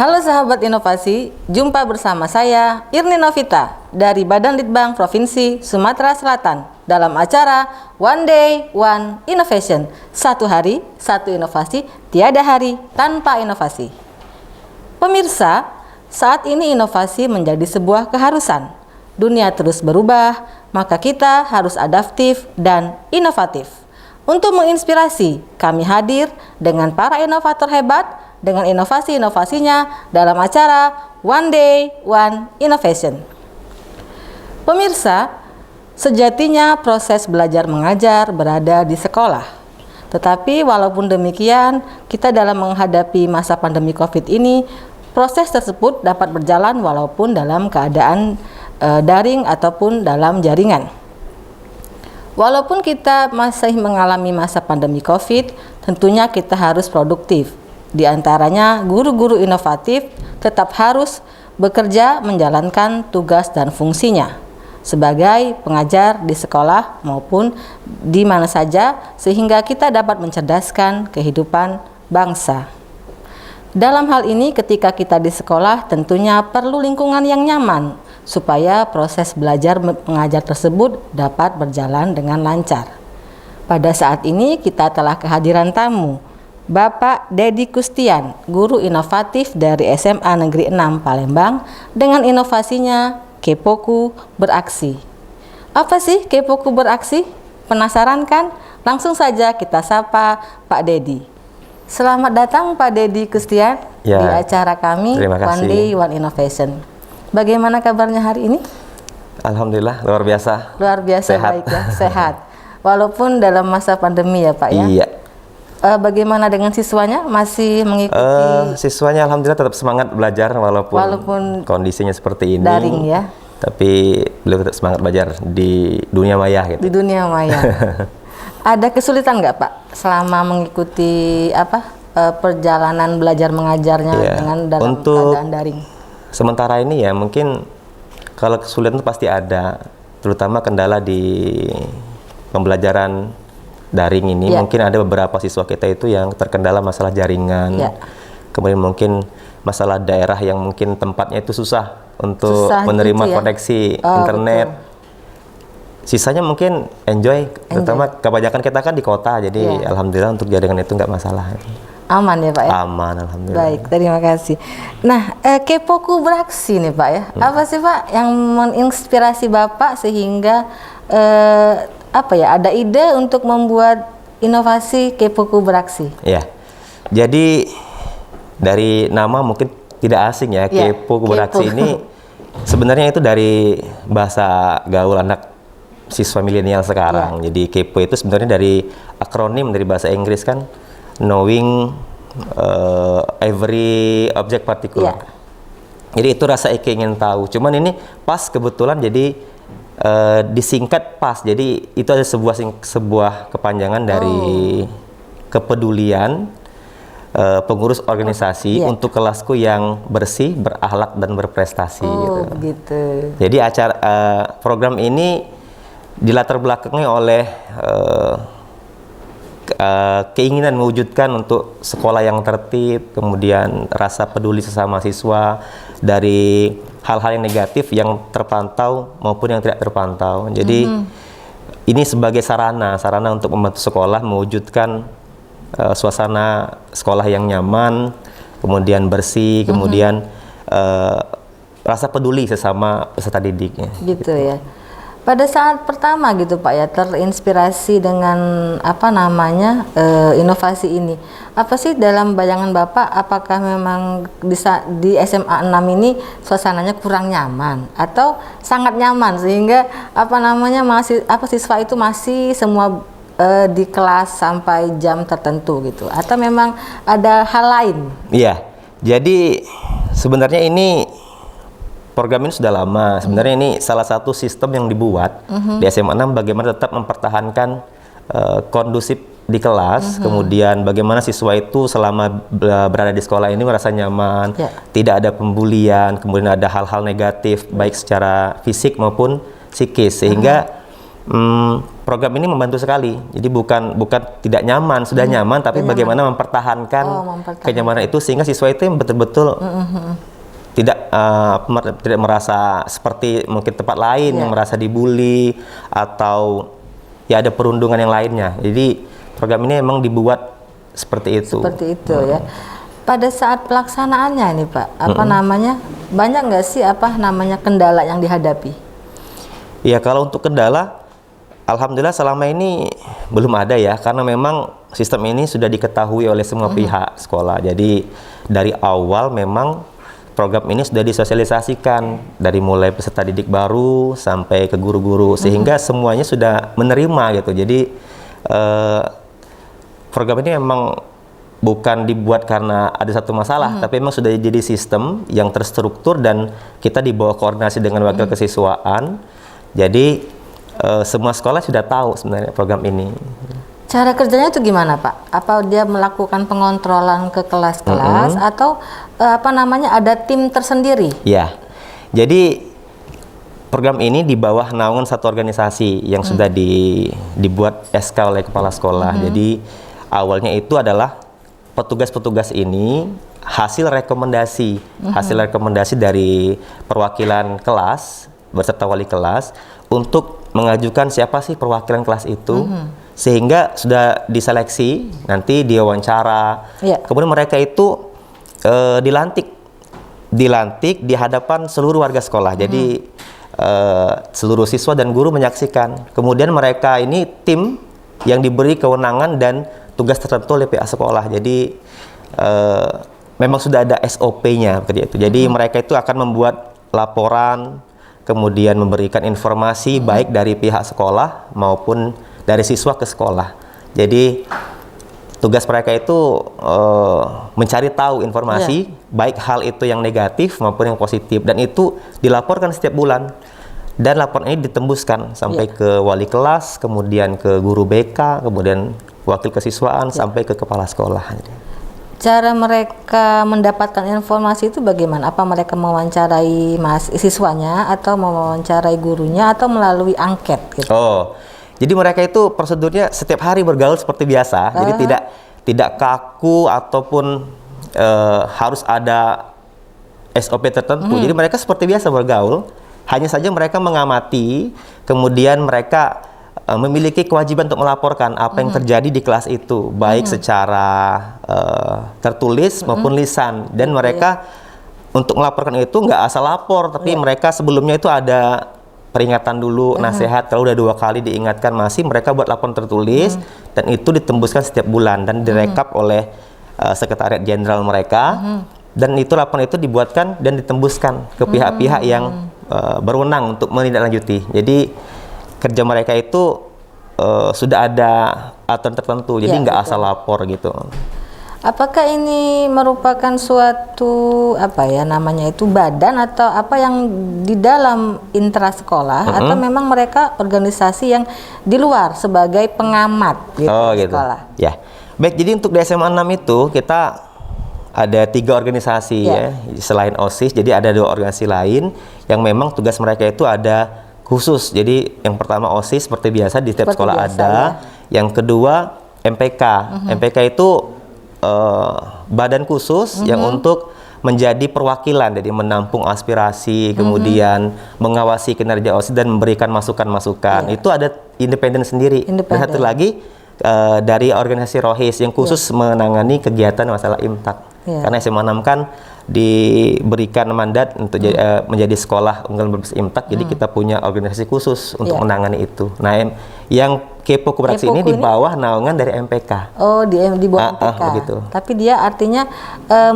Halo sahabat inovasi, jumpa bersama saya Irni Novita dari Badan Litbang Provinsi Sumatera Selatan dalam acara One Day One Innovation. Satu hari, satu inovasi, tiada hari tanpa inovasi. Pemirsa, saat ini inovasi menjadi sebuah keharusan. Dunia terus berubah, maka kita harus adaptif dan inovatif. Untuk menginspirasi, kami hadir dengan para inovator hebat dengan inovasi-inovasinya dalam acara One Day One Innovation. Pemirsa, sejatinya proses belajar mengajar berada di sekolah. Tetapi walaupun demikian, kita dalam menghadapi masa pandemi COVID ini, proses tersebut dapat berjalan walaupun dalam keadaan daring ataupun dalam jaringan. Walaupun kita masih mengalami masa pandemi COVID, tentunya kita harus produktif. Di antaranya, guru-guru inovatif tetap harus bekerja menjalankan tugas dan fungsinya sebagai pengajar di sekolah maupun di mana saja, sehingga kita dapat mencerdaskan kehidupan bangsa. Dalam hal ini, ketika kita di sekolah, tentunya perlu lingkungan yang nyaman supaya proses belajar mengajar tersebut dapat berjalan dengan lancar. Pada saat ini kita telah kehadiran tamu, Bapak Dedi Kustian, guru inovatif dari SMA Negeri 6 Palembang dengan inovasinya Kepoku Beraksi. Apa sih Kepoku Beraksi? Penasaran kan? Langsung saja kita sapa Pak Dedi. Selamat datang Pak Dedi Kustian di acara kami One Day One Innovation. Bagaimana kabarnya hari ini? Alhamdulillah luar biasa. Luar biasa, sehat. Baik ya, sehat. Walaupun dalam masa pandemi ya Pak ya. Iya. Bagaimana dengan siswanya? Masih mengikuti? Siswanya alhamdulillah tetap semangat belajar walaupun kondisinya seperti ini. Daring ya. Tapi beliau tetap semangat belajar di dunia maya gitu. Di dunia maya. Ada kesulitan nggak Pak selama mengikuti perjalanan belajar mengajarnya dengan dalam keadaan daring? Sementara ini ya mungkin kalau kesulitan itu pasti ada, terutama kendala di pembelajaran daring ini. Mungkin ada beberapa siswa kita itu yang terkendala masalah jaringan, kemudian mungkin masalah daerah yang mungkin tempatnya itu susah untuk menerima koneksi internet. Betul. Sisanya mungkin enjoy, terutama kebanyakan kita kan di kota, jadi alhamdulillah untuk jaringan itu nggak masalah. Aman ya Pak ya? Aman, alhamdulillah. Baik, terima kasih. Nah, Kepoku Beraksi nih Pak ya, apa sih Pak yang menginspirasi Bapak sehingga ada ide untuk membuat inovasi Kepoku Beraksi? Ya, jadi dari nama mungkin tidak asing ya, Kepoku Beraksi ini sebenarnya itu dari bahasa gaul anak siswa milenial sekarang. Jadi kepo itu sebenarnya dari akronim dari bahasa Inggris kan, knowing every object particular. Jadi itu rasa ingin tahu. Cuman ini pas kebetulan jadi disingkat pas. Jadi itu ada sebuah kepanjangan dari kepedulian pengurus organisasi untuk kelasku yang bersih, berakhlak dan berprestasi. Gitu. Jadi program ini dilatar belakangi oleh keinginan mewujudkan untuk sekolah yang tertib, kemudian rasa peduli sesama siswa dari hal-hal yang negatif yang terpantau maupun yang tidak terpantau. Jadi ini sebagai sarana untuk membantu sekolah mewujudkan suasana sekolah yang nyaman, kemudian bersih, kemudian rasa peduli sesama peserta didiknya. Gitu ya. Pada saat pertama gitu Pak ya, terinspirasi dengan inovasi ini. Apa sih dalam bayangan Bapak, apakah memang di SMA 6 ini suasananya kurang nyaman atau sangat nyaman sehingga siswa itu masih semua di kelas sampai jam tertentu gitu, atau memang ada hal lain? Iya. Jadi sebenarnya ini program ini sudah lama. Sebenarnya ini salah satu sistem yang dibuat di SMA 6 bagaimana tetap mempertahankan kondusif di kelas, kemudian bagaimana siswa itu selama berada di sekolah ini merasa nyaman, tidak ada pembulian, kemudian ada hal-hal negatif baik secara fisik maupun psikis, sehingga program ini membantu sekali. Jadi bukan tidak nyaman, sudah nyaman, tapi bagaimana mempertahankan kenyamanan itu sehingga siswa itu yang betul-betul tidak merasa seperti mungkin tempat lain yang merasa dibully atau ya ada perundungan yang lainnya. Jadi program ini memang dibuat seperti itu. Seperti itu ya. Pada saat pelaksanaannya nih Pak, banyak nggak sih kendala yang dihadapi? Ya kalau untuk kendala, alhamdulillah selama ini belum ada ya, karena memang sistem ini sudah diketahui oleh semua pihak sekolah. Jadi dari awal memang program ini sudah disosialisasikan dari mulai peserta didik baru sampai ke guru-guru sehingga semuanya sudah menerima gitu. Jadi program ini memang bukan dibuat karena ada satu masalah, tapi memang sudah jadi sistem yang terstruktur dan kita di bawah koordinasi dengan wakil kesiswaan. Jadi semua sekolah sudah tahu sebenarnya program ini. Cara kerjanya itu gimana Pak? Apa dia melakukan pengontrolan ke kelas-kelas atau ada tim tersendiri? Ya, jadi program ini di bawah naungan satu organisasi yang sudah dibuat SK oleh kepala sekolah. Jadi awalnya itu adalah petugas-petugas ini hasil rekomendasi dari perwakilan kelas beserta wali kelas untuk mengajukan siapa sih perwakilan kelas itu. Sehingga sudah diseleksi, nanti diwawancara. Kemudian mereka itu dilantik di hadapan seluruh warga sekolah. Jadi seluruh siswa dan guru menyaksikan. Kemudian mereka ini tim yang diberi kewenangan dan tugas tertentu oleh pihak sekolah. Jadi memang sudah ada SOP-nya seperti itu. Jadi mereka itu akan membuat laporan, kemudian memberikan informasi baik dari pihak sekolah maupun dari siswa ke sekolah. Jadi tugas mereka itu mencari tahu informasi, baik hal itu yang negatif maupun yang positif, dan itu dilaporkan setiap bulan. Dan laporan ini ditembuskan sampai ke wali kelas, kemudian ke guru BK, kemudian wakil kesiswaan sampai ke kepala sekolah. Cara mereka mendapatkan informasi itu bagaimana? Apa mereka mewawancarai siswanya atau mewawancarai gurunya atau melalui angket gitu? Jadi mereka itu prosedurnya setiap hari bergaul seperti biasa. Jadi tidak kaku ataupun harus ada SOP tertentu. Jadi mereka seperti biasa bergaul. Hanya saja mereka mengamati, kemudian mereka memiliki kewajiban untuk melaporkan apa yang terjadi di kelas itu, baik secara tertulis maupun lisan. Dan mereka untuk melaporkan itu nggak asal lapor, tapi mereka sebelumnya itu ada peringatan dulu, nasihat. Kalau udah 2 kali diingatkan masih, mereka buat laporan tertulis dan itu ditembuskan setiap bulan dan direkap oleh sekretariat jenderal mereka. Dan itu laporan itu dibuatkan dan ditembuskan ke pihak-pihak yang berwenang untuk menindaklanjuti. Jadi kerja mereka itu sudah ada aturan tertentu, jadi nggak asal lapor gitu. Apakah ini merupakan suatu badan atau apa yang di dalam intrasekolah atau memang mereka organisasi yang di luar sebagai pengamat gitu, sekolah? Ya, baik. Jadi untuk di SMA 6 itu kita ada 3 organisasi ya, selain OSIS. Jadi ada 2 organisasi lain yang memang tugas mereka itu ada khusus. Jadi yang pertama OSIS seperti biasa di setiap sekolah ada. Yang kedua MPK. MPK itu badan khusus yang untuk menjadi perwakilan, jadi menampung aspirasi, kemudian mengawasi kinerja OSIS dan memberikan masukan-masukan. Itu ada independen sendiri. Dan satu lagi dari organisasi Rohis yang khusus menangani kegiatan masalah imtak. Karena SMA 6 kan diberikan mandat untuk menjadi sekolah unggulan berbasis imtak, jadi kita punya organisasi khusus untuk menangani itu. Nah, yang Kepo Kooperatif ini di bawah naungan dari MPK. Oh, di bawah MPK. Begitu. Tapi dia artinya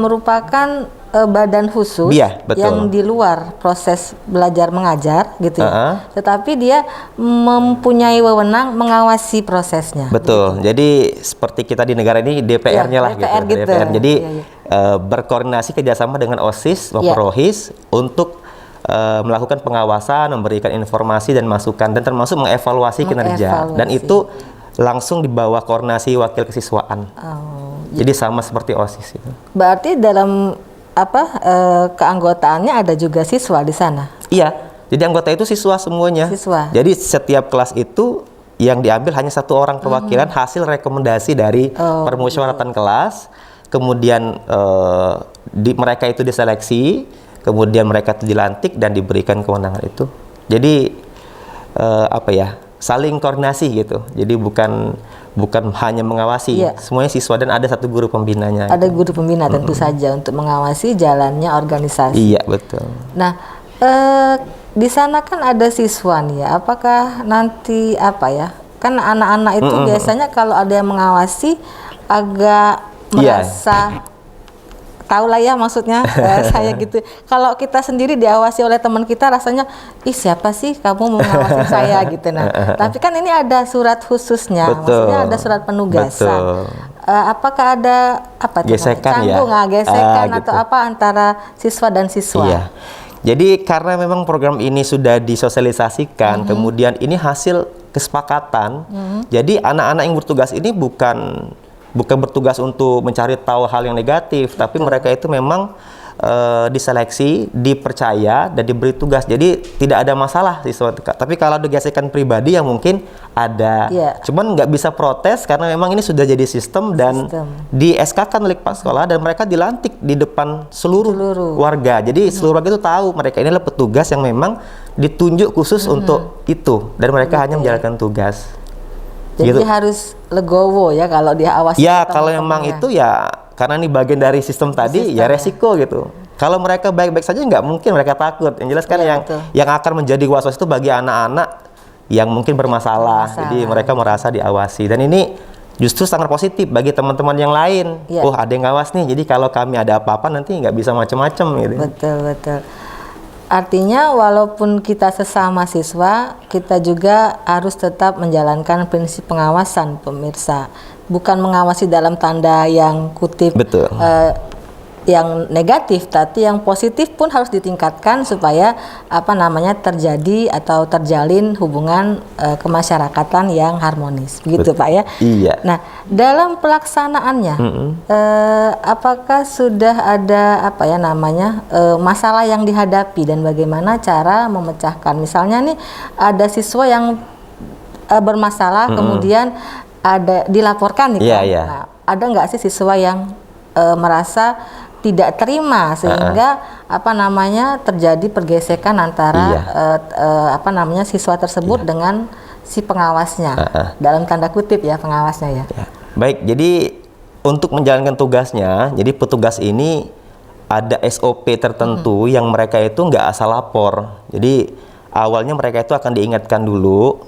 merupakan badan khusus yang di luar proses belajar mengajar gitu ya. Tetapi dia mempunyai wewenang mengawasi prosesnya. Betul. Gitu. Jadi seperti kita di negara ini DPR-nya lah DPR gitu. DPR. Jadi berkoordinasi kerjasama dengan OSIS maupun Rohis untuk melakukan pengawasan, memberikan informasi dan masukan, dan termasuk mengevaluasi kinerja. Dan itu langsung di bawah koordinasi wakil kesiswaan. Jadi sama seperti OSIS itu. Berarti dalam keanggotaannya ada juga siswa di sana? Iya, Jadi anggota itu siswa semuanya. Siswa. Jadi setiap kelas itu yang diambil hanya satu orang perwakilan hasil rekomendasi dari permusyawaratan kelas. Kemudian mereka itu diseleksi, kemudian mereka itu dilantik dan diberikan kewenangan itu. Jadi saling koordinasi gitu. Jadi bukan hanya mengawasi, semuanya siswa dan ada satu guru pembinanya. Ada guru pembina tentu saja untuk mengawasi jalannya organisasi. Iya, betul. Nah, di sana kan ada siswa nih ya. Apakah nanti kan anak-anak itu biasanya kalau ada yang mengawasi agak merasa tahu lah ya maksudnya saya gitu. Kalau kita sendiri diawasi oleh teman kita rasanya siapa sih kamu mengawasi saya gitu. Nah, tapi kan ini ada surat khususnya, maksudnya ada surat penugasan. Apakah ada gesekan gesekan gitu. atau apa antara siswa dan siswa? Iya. Jadi karena memang program ini sudah disosialisasikan, kemudian ini hasil kesepakatan. Jadi anak-anak yang bertugas ini bukan bertugas untuk mencari tahu hal yang negatif, tapi mereka itu memang diseleksi, dipercaya dan diberi tugas. Jadi tidak ada masalah siswa. Tapi kalau ada gesekan pribadi yang mungkin ada, cuman nggak bisa protes karena memang ini sudah jadi sistem dan di SK-kan oleh Pak Sekolah dan mereka dilantik di depan seluruh warga. Jadi seluruh warga itu tahu mereka ini adalah petugas yang memang ditunjuk khusus untuk itu dan mereka hanya menjalankan tugas. Jadi harus legowo ya kalau dia awasi. Ya kalau memang itu ya karena ini bagian dari sistem tadi ya resiko gitu. Kalau mereka baik-baik saja nggak mungkin mereka takut. Yang jelas kan yang akan menjadi was-was itu bagi anak-anak yang mungkin bermasalah. Jadi mereka merasa diawasi dan ini justru sangat positif bagi teman-teman yang lain. Oh ada yang ngawas nih. Jadi kalau kami ada apa-apa nanti nggak bisa macam-macam gitu. Betul. Artinya walaupun kita sesama siswa, kita juga harus tetap menjalankan prinsip pengawasan, pemirsa. Bukan mengawasi dalam tanda yang kutip yang negatif, tapi yang positif pun harus ditingkatkan supaya terjadi atau terjalin hubungan kemasyarakatan yang harmonis, begitu Pak ya? Iya. Nah, dalam pelaksanaannya, apakah sudah ada masalah yang dihadapi dan bagaimana cara memecahkan? Misalnya nih ada siswa yang bermasalah, kemudian ada dilaporkan nih kan? Nah, ada nggak sih siswa yang merasa tidak terima sehingga terjadi pergesekan antara siswa tersebut dengan si pengawasnya dalam tanda kutip ya pengawasnya ya. Baik, jadi untuk menjalankan tugasnya, jadi petugas ini ada SOP tertentu yang mereka itu nggak asal lapor. Jadi awalnya mereka itu akan diingatkan dulu.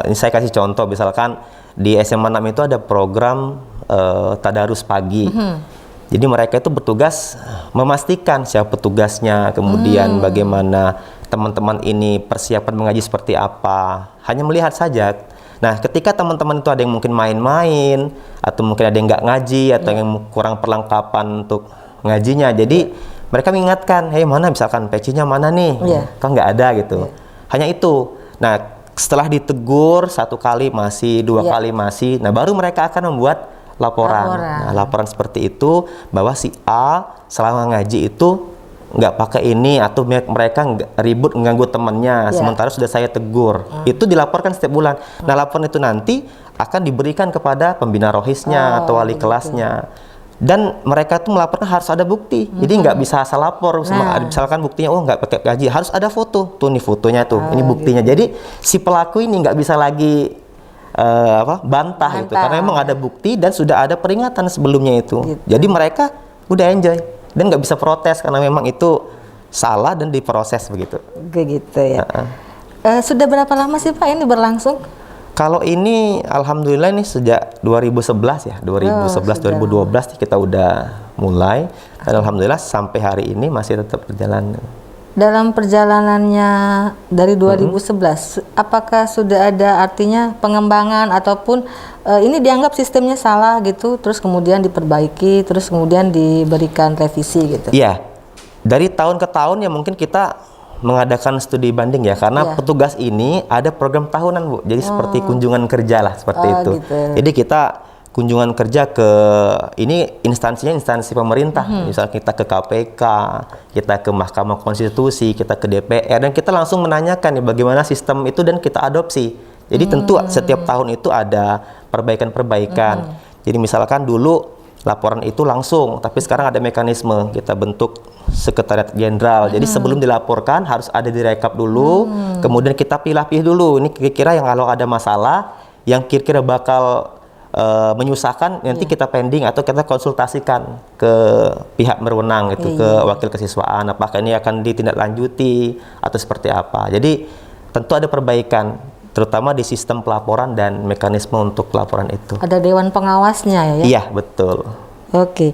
Ini saya kasih contoh, misalkan di SMA 6 itu ada program tadarus pagi. Jadi mereka itu bertugas memastikan siapa petugasnya, kemudian bagaimana teman-teman ini persiapan mengaji seperti apa. Hanya melihat saja. Nah, ketika teman-teman itu ada yang mungkin main-main, atau mungkin ada yang nggak ngaji, atau yang kurang perlengkapan untuk ngajinya. Jadi mereka mengingatkan, mana misalkan pecinya mana nih? Kan nggak ada gitu. Hanya itu. Nah, setelah ditegur 1 kali masih, 2 kali masih, nah baru mereka akan membuat laporan. Nah, laporan seperti itu bahwa si A selama ngaji itu nggak pakai ini atau mereka ribut mengganggu temannya, sementara sudah saya tegur. Itu dilaporkan setiap bulan. Nah, laporan itu nanti akan diberikan kepada pembina rohisnya atau wali kelasnya. Dan mereka tuh melaporkan harus ada bukti. Jadi nggak bisa asal lapor. Misalkan buktinya nggak pakai gaji, harus ada foto. Tuh nih fotonya tuh, ini buktinya. Jadi si pelaku ini nggak bisa lagi bantah gitu, karena memang ada bukti dan sudah ada peringatan sebelumnya itu. Jadi mereka udah enjoy dan nggak bisa protes karena memang itu salah dan diproses begitu. Begitu ya. Sudah berapa lama sih Pak ini berlangsung? Kalau ini alhamdulillah ini sejak 2011 ya, 2011-2012 kita udah mulai dan alhamdulillah sampai hari ini masih tetap berjalan. Dalam perjalanannya dari 2011, apakah sudah ada artinya pengembangan ataupun ini dianggap sistemnya salah gitu, terus kemudian diperbaiki, terus kemudian diberikan revisi gitu? Iya, dari tahun ke tahun ya mungkin kita mengadakan studi banding ya, karena petugas ini ada program tahunan Bu, jadi seperti kunjungan kerja lah seperti itu. Gitu. Jadi kita kunjungan kerja ke ini instansinya instansi pemerintah, misalnya kita ke KPK, kita ke Mahkamah Konstitusi, kita ke DPR, dan kita langsung menanyakan nih bagaimana sistem itu dan kita adopsi. Jadi tentu setiap tahun itu ada perbaikan-perbaikan. Jadi misalkan dulu laporan itu langsung, tapi sekarang ada mekanisme kita bentuk sekretariat jenderal. Jadi sebelum dilaporkan harus ada direkap dulu, kemudian kita pilih-pilih dulu. Ini kira-kira yang kalau ada masalah, yang kira-kira bakal menyusahkan, nanti kita pending atau kita konsultasikan ke pihak berwenang itu, ke wakil kesiswaan, apakah ini akan ditindaklanjuti atau seperti apa. Jadi tentu ada perbaikan, terutama di sistem pelaporan dan mekanisme untuk pelaporan itu. Ada dewan pengawasnya ya? Iya, betul. Oke.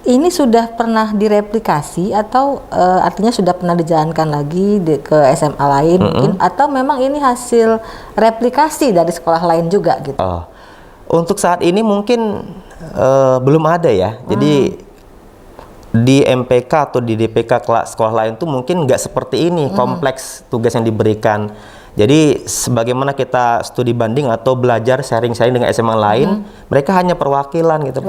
Ini sudah pernah direplikasi atau artinya sudah pernah dijalankan lagi ke SMA lain mungkin, atau memang ini hasil replikasi dari sekolah lain juga gitu? Untuk saat ini mungkin belum ada ya. Jadi di MPK atau di DPK sekolah lain tuh mungkin nggak seperti ini kompleks tugas yang diberikan. Jadi sebagaimana kita studi banding atau belajar sharing-sharing dengan SMA lain, mereka hanya perwakilan gitu,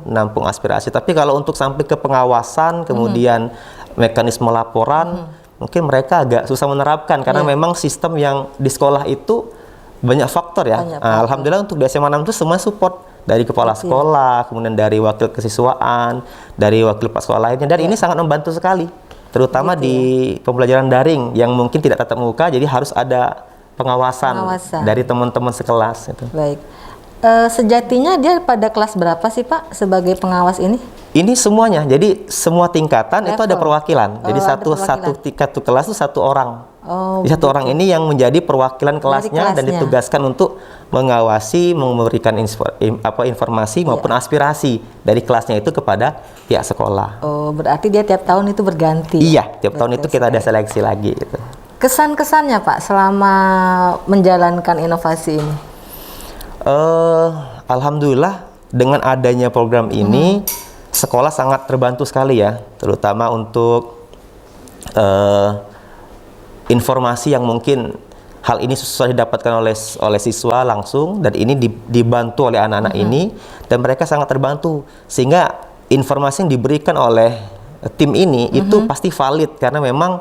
nampung aspirasi. Tapi kalau untuk sampai ke pengawasan, kemudian mekanisme laporan, mungkin mereka agak susah menerapkan karena memang sistem yang di sekolah itu banyak faktor ya. Alhamdulillah untuk di SMA 6 itu semua support dari kepala sekolah, kemudian dari wakil kesiswaan, dari wakil pak sekolah lainnya, dan ini sangat membantu sekali. Terutama di pembelajaran daring yang mungkin tidak tatap muka, jadi harus ada pengawasan. Dari teman-teman sekelas. Itu. Baik. Sejatinya dia pada kelas berapa sih Pak sebagai pengawas ini? Ini semuanya, jadi semua tingkatan itu ada perwakilan. Jadi satu tingkat kelas itu satu orang. Satu orang ini yang menjadi perwakilan kelasnya dan ditugaskan untuk mengawasi, memberikan informasi maupun aspirasi dari kelasnya itu kepada pihak sekolah. Oh, berarti dia tiap tahun itu berganti? Iya, tiap tahun itu kita ada seleksi lagi. Gitu. Kesan-kesannya Pak selama menjalankan inovasi ini? Alhamdulillah dengan adanya program ini sekolah sangat terbantu sekali ya, terutama untuk informasi yang mungkin hal ini susah didapatkan oleh siswa langsung, dan ini dibantu oleh anak-anak ini, dan mereka sangat terbantu sehingga informasi yang diberikan oleh tim ini itu pasti valid karena memang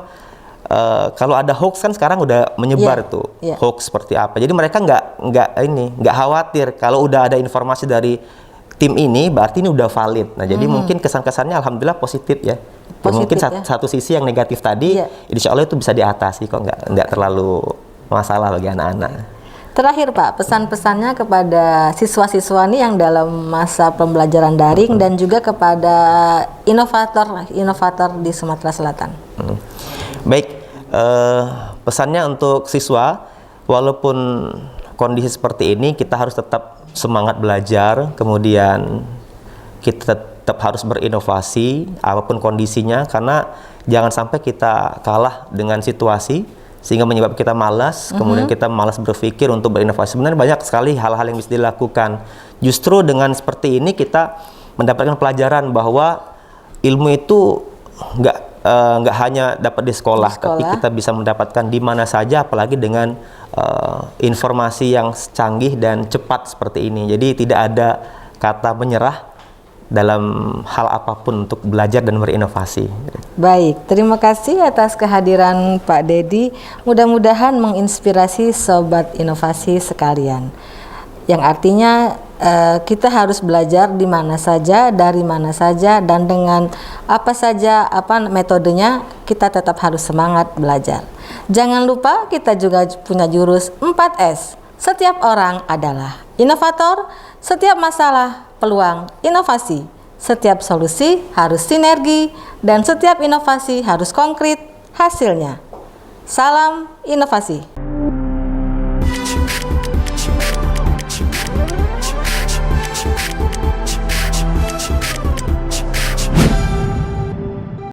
kalau ada hoax kan sekarang udah menyebar hoax seperti apa. Jadi mereka nggak khawatir kalau udah ada informasi dari tim ini berarti ini udah valid. Nah jadi mungkin kesan-kesannya alhamdulillah positif ya. Mungkin satu sisi yang negatif tadi, insya Allah itu bisa diatasi kok, nggak terlalu masalah bagi anak-anak. Terakhir Pak, pesan-pesannya kepada siswa-siswa nih yang dalam masa pembelajaran daring dan juga kepada inovator di Sumatera Selatan. Baik, pesannya untuk siswa, walaupun kondisi seperti ini kita harus tetap semangat belajar, kemudian kita tetap harus berinovasi apapun kondisinya, karena jangan sampai kita kalah dengan situasi sehingga menyebabkan kita malas, kemudian kita malas berpikir untuk berinovasi. Sebenarnya banyak sekali hal-hal yang bisa dilakukan. Justru dengan seperti ini kita mendapatkan pelajaran bahwa ilmu itu nggak hanya dapat di sekolah, tapi kita bisa mendapatkan di mana saja, apalagi dengan informasi yang canggih dan cepat seperti ini. Jadi tidak ada kata menyerah dalam hal apapun untuk belajar dan berinovasi. Baik, terima kasih atas kehadiran Pak Dedi. Mudah-mudahan menginspirasi sobat inovasi sekalian. Yang artinya kita harus belajar di mana saja, dari mana saja, dan dengan apa saja metodenya, kita tetap harus semangat belajar. Jangan lupa kita juga punya jurus 4S. Setiap orang adalah inovator, setiap masalah peluang inovasi, setiap solusi harus sinergi, dan setiap inovasi harus konkret hasilnya. Salam inovasi.